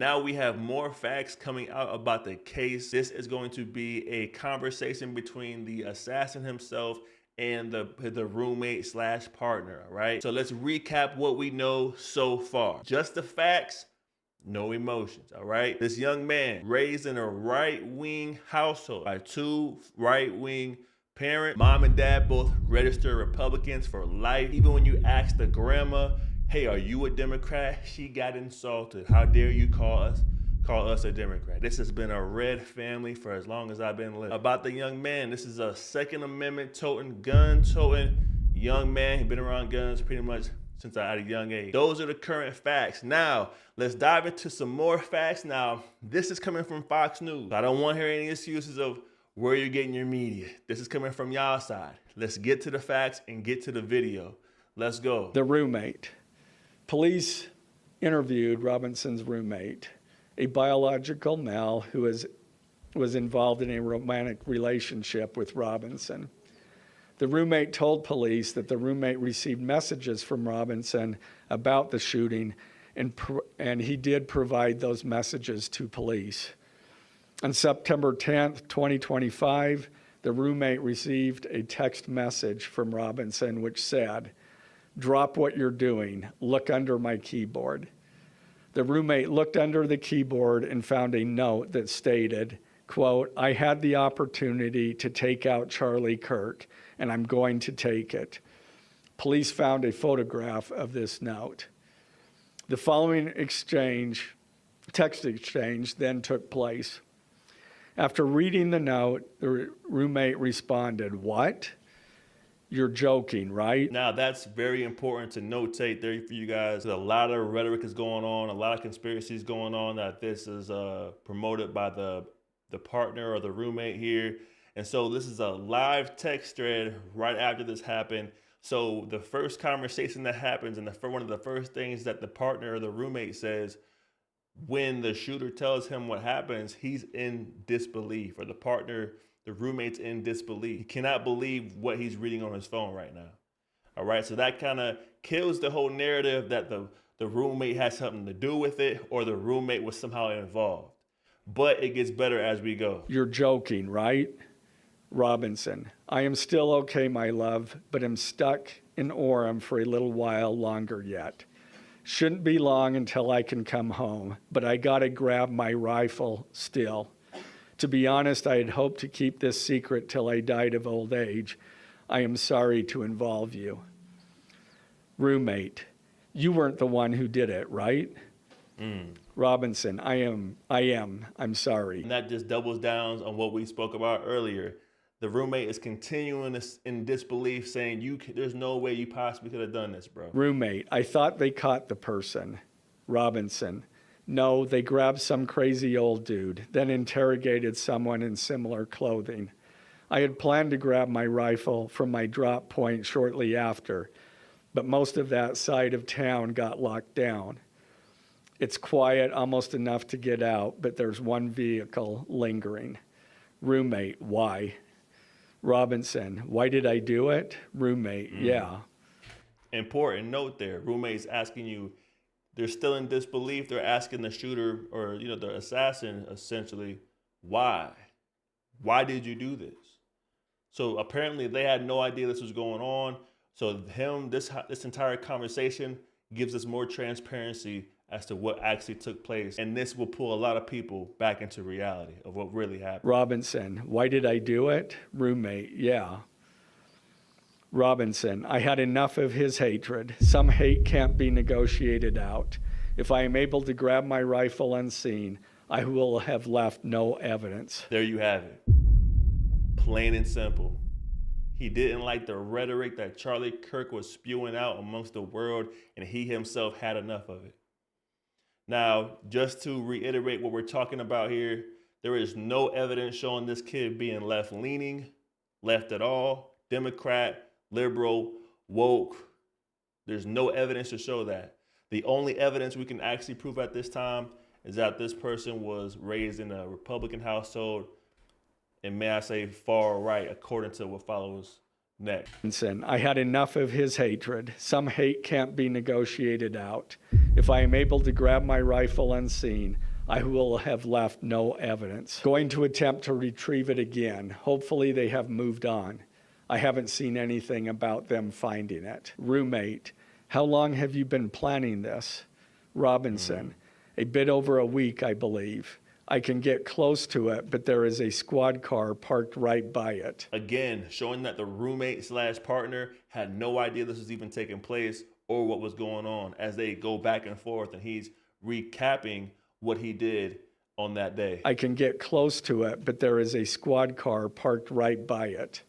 Now we have more facts coming out about the case. This is going to be a conversation between the assassin himself and the roommate slash partner, all right? So let's recap what we know so far. Just the facts, no emotions, all right? This young man raised in a right-wing household by two right-wing parents. Mom and dad both registered Republicans for life. Even when you ask the grandma, hey, are you a Democrat? She got insulted. How dare you call us a Democrat? This has been a red family for as long as I've been living. About the young man, this is a Second Amendment toting, gun toting young man. He's been around guns pretty much since at a young age. Those are the current facts. Now, let's dive into some more facts. Now, this is coming from Fox News. I don't want to hear any excuses of where you're getting your media. This is coming from y'all side. Let's get to the facts and get to the video. Let's go. The roommate. Police interviewed Robinson's roommate, a biological male who was involved in a romantic relationship with Robinson. The roommate told police that the roommate received messages from Robinson about the shooting, and he did provide those messages to police. On September 10th, 2025, the roommate received a text message from Robinson which said, "Drop what you're doing. Look under my keyboard." The roommate looked under the keyboard and found a note that stated, quote, "I had the opportunity to take out Charlie Kirk, and I'm going to take it." Police found a photograph of this note. The following text exchange, then took place. After reading the note, the roommate responded, "What? You're joking, right?" Now, that's very important to notate there for you guys. A lot of rhetoric is going on, a lot of conspiracies going on that this is promoted by the partner or the roommate here. And so this is a live text thread right after this happened. So the first conversation that happens and one of the first things that the partner or the roommate says when the shooter tells him what happens, he's in disbelief, or the roommate's in disbelief. He cannot believe what he's reading on his phone right now. All right, so that kind of kills the whole narrative that the roommate has something to do with it or the roommate was somehow involved. But it gets better as we go. "You're joking, right?" Robinson: "I am still okay, my love, but am stuck in Orem for a little while longer yet. Shouldn't be long until I can come home, but I gotta grab my rifle still. To be honest, I had hoped to keep this secret till I died of old age. I am sorry to involve you." Roommate: "You weren't the one who did it, right?" Robinson: I am. I'm sorry." And that just doubles down on what we spoke about earlier. The roommate is continuing in disbelief, saying, there's no way you possibly could have done this, bro. Roommate: "I thought they caught the person." Robinson: "No, they grabbed some crazy old dude, then interrogated someone in similar clothing. I had planned to grab my rifle from my drop point shortly after, but most of that side of town got locked down. It's quiet, almost enough to get out, but there's one vehicle lingering." Roommate: "Why?" Robinson: "Why did I do it?" Roommate: "Yeah." Important note there. Roommate's asking you, they're still in disbelief. They're asking the shooter or the assassin essentially, why? Why did you do this? So apparently they had no idea this was going on. So this entire conversation gives us more transparency as to what actually took place. And this will pull a lot of people back into reality of what really happened. Robinson: "Why did I do it?" Roommate: "Yeah." Robinson: "I had enough of his hatred. Some hate can't be negotiated out. If I am able to grab my rifle unseen, I will have left no evidence." There you have it. Plain and simple. He didn't like the rhetoric that Charlie Kirk was spewing out amongst the world, and he himself had enough of it. Now, just to reiterate what we're talking about here, there is no evidence showing this kid being left-leaning, left at all, Democrat, liberal, woke. There's no evidence to show that. The only evidence we can actually prove at this time is that this person was raised in a Republican household, and may I say far right, according to what follows next. "I had enough of his hatred. Some hate can't be negotiated out. If I am able to grab my rifle unseen, I will have left no evidence. Going to attempt to retrieve it again. Hopefully they have moved on. I haven't seen anything about them finding it. Roommate, how long have you been planning this? Robinson, a bit over a week, I believe. I can get close to it, but there is a squad car parked right by it. Again, showing that the roommate slash partner had no idea this was even taking place or what was going on as they go back and forth, and he's recapping what he did on that day. I can get close to it, but there is a squad car parked right by it.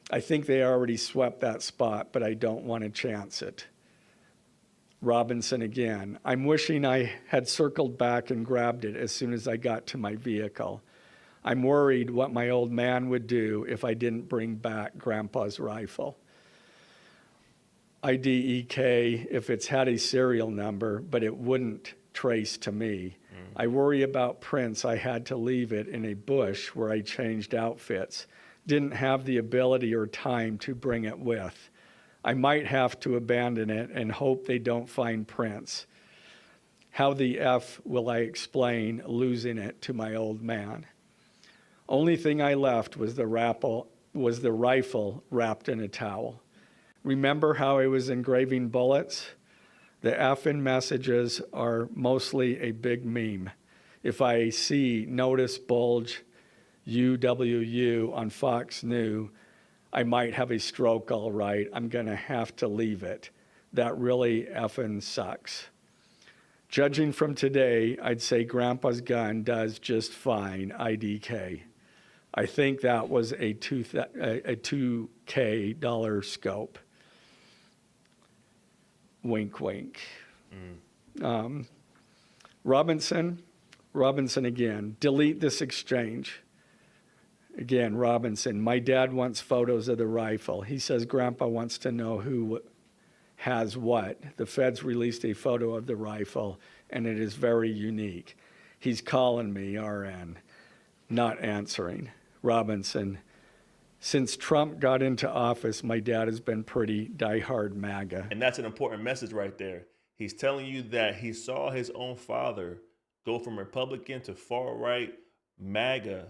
I think they already swept that spot, but I don't want to chance it. Robinson again. I'm wishing I had circled back and grabbed it as soon as I got to my vehicle. I'm worried what my old man would do if I didn't bring back Grandpa's rifle. IDEK if it's had a serial number, but it wouldn't trace to me. I worry about prints. I had to leave it in a bush where I changed outfits. Didn't have the ability or time to bring it with. I might have to abandon it and hope they don't find prints. How the F will I explain losing it to my old man? Only thing I left was the rifle wrapped in a towel. Remember how I was engraving bullets? The F in messages are mostly a big meme. If I see notice bulge UWU on Fox News, I might have a stroke all right. I'm going to have to leave it. That really effing sucks. Judging from today, I'd say Grandpa's gun does just fine, IDK. I think that was a $2K dollar scope. Wink, wink. Robinson again. Delete this exchange. Again, Robinson, my dad wants photos of the rifle. He says Grandpa wants to know who has what. The feds released a photo of the rifle, and it is very unique. He's calling me, RN, not answering. Robinson, since Trump got into office, my dad has been pretty diehard MAGA. And that's an important message right there. He's telling you that he saw his own father go from Republican to far right MAGA.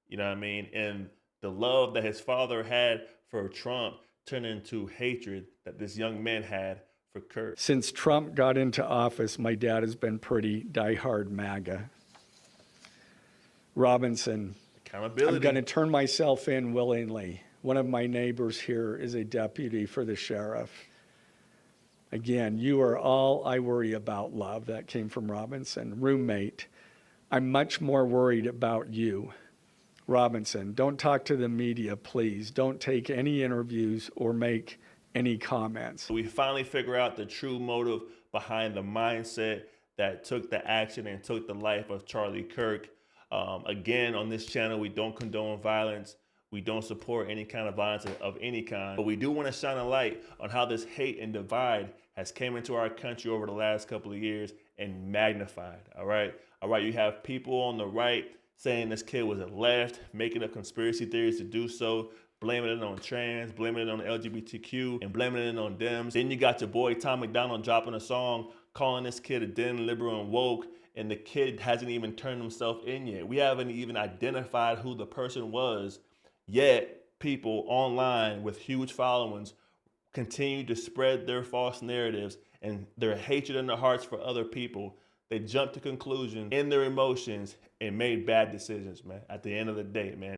You know what I mean? And the love that his father had for Trump turned into hatred that this young man had for Kirks. Since Trump got into office, my dad has been pretty diehard MAGA. Robinson, Accountability. I'm going to turn myself in willingly. One of my neighbors here is a deputy for the sheriff. Again, you are all I worry about, love. That came from Robinson. Roommate, I'm much more worried about you. Robinson, don't talk to the media, please. Don't take any interviews or make any comments. We finally figure out the true motive behind the mindset that took the action and took the life of Charlie Kirk. Again, on this channel, we don't condone violence. We don't support any kind of violence of any kind. But we do want to shine a light on how this hate and divide has came into our country over the last couple of years and magnified, all right? All right, you have people on the right saying this kid was left, making up conspiracy theories to do so, blaming it on trans, blaming it on LGBTQ, and blaming it on Dems. Then you got your boy Tom McDonald dropping a song calling this kid a den, liberal, and woke, and the kid hasn't even turned himself in yet. We haven't even identified who the person was, yet people online with huge followings continue to spread their false narratives and their hatred in their hearts for other people. They jumped to conclusions in their emotions and made bad decisions, man, at the end of the day, man.